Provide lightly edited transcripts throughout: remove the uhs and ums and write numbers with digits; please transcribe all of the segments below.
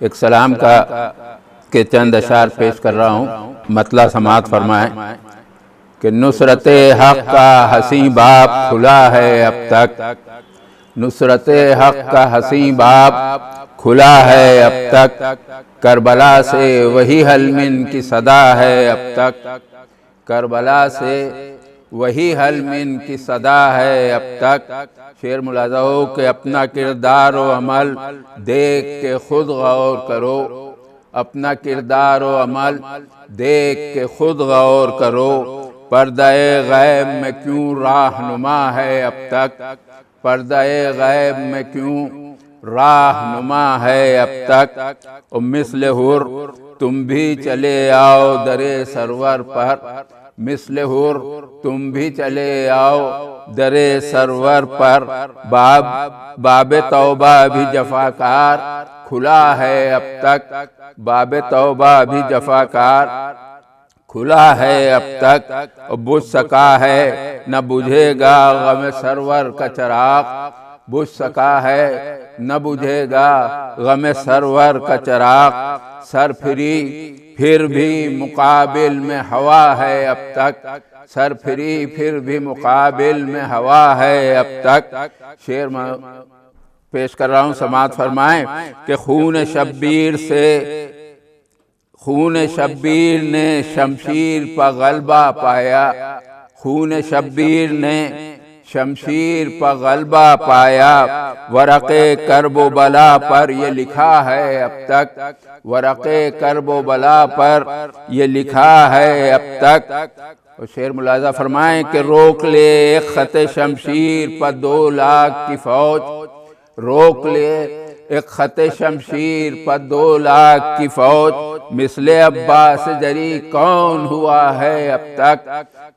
ایک سلام کے چند اشعار پیش کر رہا ہوں، مطلع سماعت فرمائیں کہ نصرت حق کا حسین باب کھلا ہے اب تک، نصرت حق کا حسین باب کھلا ہے اب تک، کربلا سے وہی حلمن کی صدا ہے اب تک، کربلا سے وہی حلمن کی صدا ہے اب تک۔ شعر ملاحظہ ہو کہ اپنا کردار و عمل دیکھ کے خود غور کرو، اپنا کردار و عمل دیکھ کے خود غور کرو، پردہ غیب میں کیوں راہنما ہے اب تک، پردہ غیب میں کیوں راہنما ہے اب تک۔ اور مثل حر تم بھی چلے آؤ در سرور پر، مثل حر تم بھی چلے آؤ در سرور پر، باب توبہ بھی جفاکار کھلا ہے اب تک، باب توبہ بھی جفاکار کھلا ہے اب تک۔ بجھ سکا ہے نہ بجھے گا غم سرور کا چراغ، بجھ سکا ہے نہ بجھے گا غم سرور کا چراغ، سر پھری پھر بھی مقابل میں ہوا ہے اب تک، سر پھری پھر بھی مقابل میں ہوا ہے اب تک۔ شعر پیش کر رہا ہوں، سماعت فرمائیں کہ خون شبیر نے شمشیر پر غلبہ پایا، خون شبیر نے شمشیر پر غلبہ پایا، ورق کرب و بلا پر یہ لکھا ہے اب تک، ورق کرب و بلا پر یہ لکھا ہے اب تک۔ اور شعر ملاحظہ فرمائیں کہ روک لے ایک خط شمشیر پر 2 لاکھ کی فوج، روک لے ایک خط شمشیر پر 2 لاکھ کی فوج، مثل عباس جری کون ہوا ہے اب تک،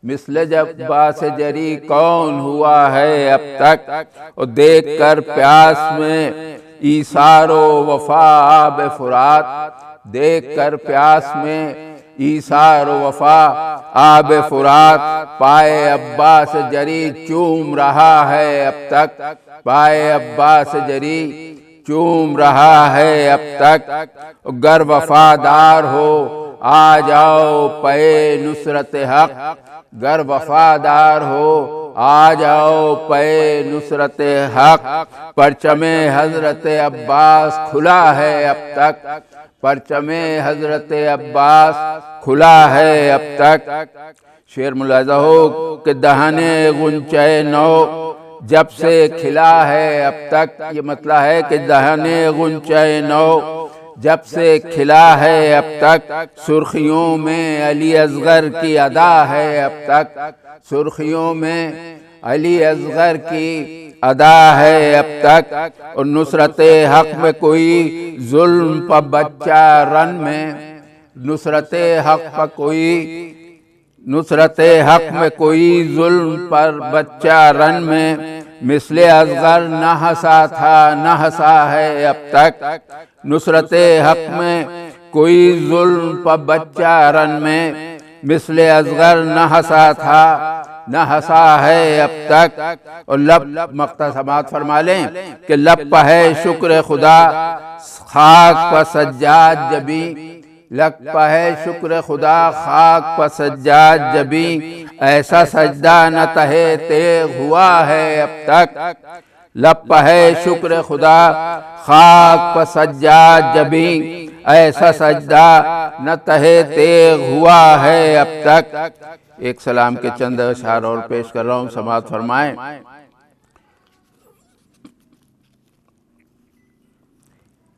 مثل عباس جری کون ہوا ہے اب تک۔ اور دیکھ کر پیاس میں ایثار و وفا آب فرات، دیکھ کر پیاس میں ایثار و وفا آب فرات، پائے عباس جری چوم رہا ہے اب تک، پائے عباس جری چوم رہا ہے اب تک۔ گر وفادار ہو آ جاؤ پے نصرت حق، گر وفادار ہو آ جاؤ پے نصرت حق، پرچم حضرت عباس کھلا ہے اب تک، پرچم حضرت عباس کھلا ہے اب تک۔ شعر ملاحظہ ہو کہ دہن غنچہ نو جب سے کھلا ہے اب تک، یہ مطلب ہے کہ دہن غنچہ نو جب سے کھلا ہے اب تک، سرخیوں میں علی اصغر کی ادا ہے اب تک، سرخیوں میں علی اصغر کی ادا ہے اب تک۔ اور نصرت حق میں کوئی ظلم پر بچہ رن میں، نصرت حق پر کوئی، نصرت حق میں کوئی ظلم پر بچہ رن میں، مثل اصغر نہ ہنسا تھا نہ ہنسا ہے اب تک، نصرت حق میں کوئی ظلم پر بچہ رن میں، مثل اصغر نہ ہنسا تھا نہ ہنسا ہے اب تک۔ اور لب مقطع سماعت فرما لیں کہ لب پہ ہے شکر خدا خاک پر سجاد جبیں، لب پہ ہے شکر خدا خاک پر سجاد جبیں، ایسا سجدہ نہ تہے تیغ ہوا ہے اب تک، لب پہ ہے شکر خدا خاک پر سجاد جبیں، ایسا سجدہ نہ تہے تیغ ہوا ہے اب تک۔ ایک سلام کے چند اشعار اور پیش کر رہا ہوں، سماعت فرمائیں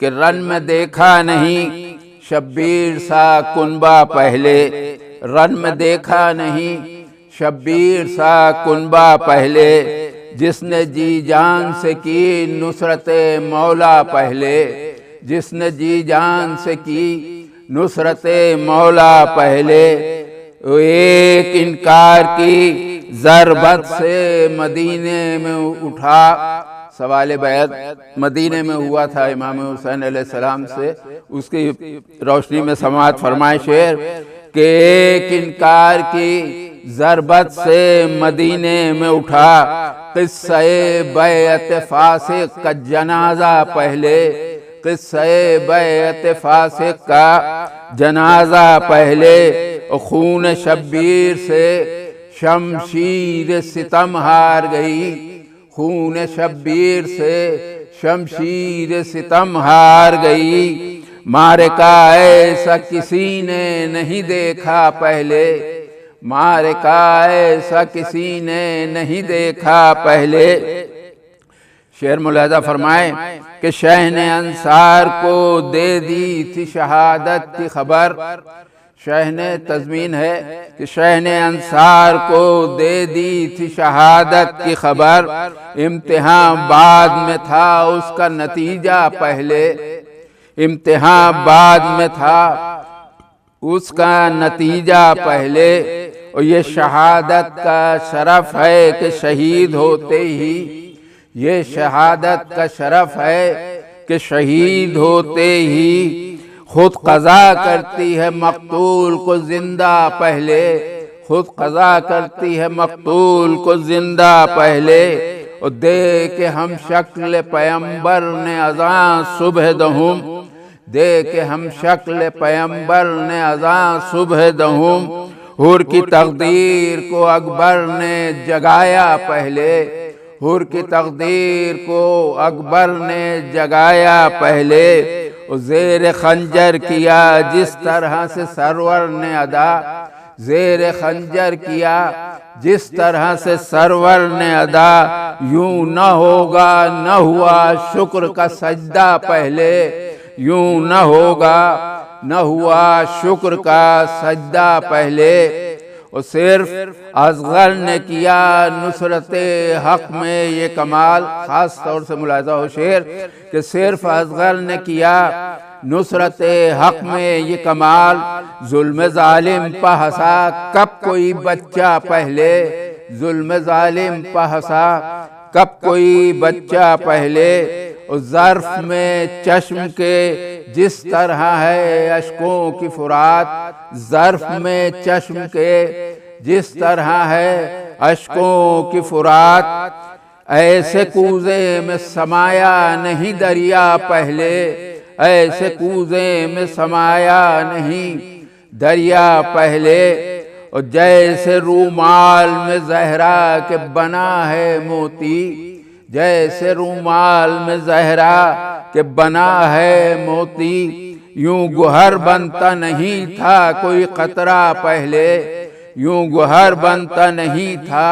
کہ رن میں دیکھا نہیں شبیر سا کنبہ پہلے، رن میں دیکھا نہیں شبیر سا کنبہ پہلے، جس نے جی جان سے کی نصرت مولا پہلے، جس نے جی جان سے کی نصرت مولا پہلے، ایک انکار کی ضربت سے مدینے میں اٹھا، سوال بیعت مدینے میں ہوا تھا امام حسین علیہ السلام سے، اس کی روشنی میں سماعت فرمائے شعر کہ ایک انکار کی ضربت سے مدینے میں اٹھا، قصہ بیعت فاسق کا جنازہ پہلے، قصے بیعت فاسق کا جنازہ پہلے، خون شبیر سے شمشیر ستم ہار گئی، خون شبیر سے شمشیر ستم ہار گئی، معرکہ ایسا کسی نے نہیں دیکھا پہلے، معرکہ ایسا کسی نے نہیں دیکھا پہلے۔ شعر ملاحظہ فرمائیں کہ شہ نے انصار کو دے دی تھی شہادت کی خبر، شہ نے تضمین ہے کہ شہ نے انصار کو دے دی تھی شہادت کی خبر، امتحان بعد میں تھا اس کا نتیجہ پہلے، امتحان بعد میں تھا اس کا نتیجہ پہلے، اور یہ شہادت کا شرف ہے کہ شہید ہوتے ہی، یہ شہادت کا شرف ہے کہ شہید ہوتے ہی خود قضا کرتی ہے مقتول کو زندہ پہلے، خود قضا کرتی ہے مقتول کو زندہ پہلے، اور دے کہ ہم شکل پیمبر نے اذاں صبح دہم، دے کہ ہم شکل پیمبر نے اذاں صبح دہم، حور کی تقدیر کو اکبر نے جگایا پہلے، حور کی تقدیر کو اکبر نے جگایا پہلے، اور زیر خنجر کیا جس طرح سے سرور نے ادا، زیر خنجر کیا جس طرح سے سرور نے ادا، یوں نہ ہوگا نہ ہوا شکر کا سجدہ پہلے، یوں نہ ہوگا نہ ہوا شکر کا سجدہ پہلے، اور صرف اصغر نے کیا نصرت حق میں یہ کمال، خاص طور سے ملاحظہ ہو شعر کہ صرف اصغر نے کیا نصرت حق میں یہ کمال، ظلم ظالم پہ ہنسا کب کوئی بچہ پہلے، ظلم ظالم پہ ہنسا کب کوئی بچہ پہلے، اور ظرف میں چشم کے جس طرح ہے اشکوں کی فرات، ظرف میں چشم کے جس طرح ہے اشکوں کی فرات، ایسے کوزے میں سمایا نہیں دریا پہلے، ایسے کوزے میں سمایا نہیں دریا پہلے، اور جیسے رومال میں زہرا کے بنا ہے موتی، جیسے رومال میں زہرا کے بنا ہے موتی، یوں گوہر بنتا نہیں تھا کوئی قطرہ پہلے، یوں گوہر بنتا نہیں تھا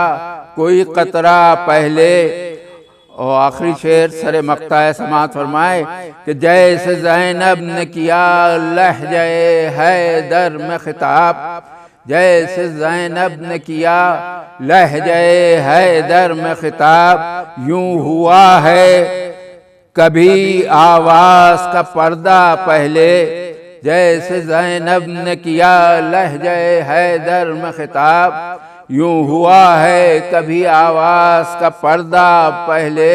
کوئی قطرہ پہلے، اور آخری شعر سر مقطع سماعت فرمائے کہ جیسے زینب نے کیا لہجہ حیدر میں خطاب، جیسے زینب نے کیا لہجہ حیدر میں خطاب، یوں ہوا ہے کبھی آواز کا پردہ پہلے، جیسے زینب نے کیا لہجہ حیدر میں خطاب، یوں ہوا ہے کبھی آواز کا پردہ پہلے۔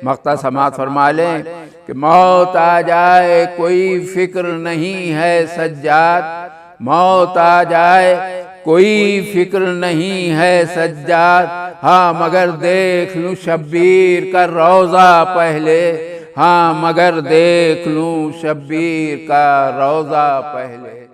مقطع سماعت فرما لیں کہ موت آ جائے کوئی فکر نہیں ہے سجاد، موت آ جائے کوئی فکر نہیں ہے سجاد، ہاں مگر دیکھ لوں شبیر کا روضہ پہلے، ہاں مگر دیکھ لوں شبیر کا روضہ پہلے۔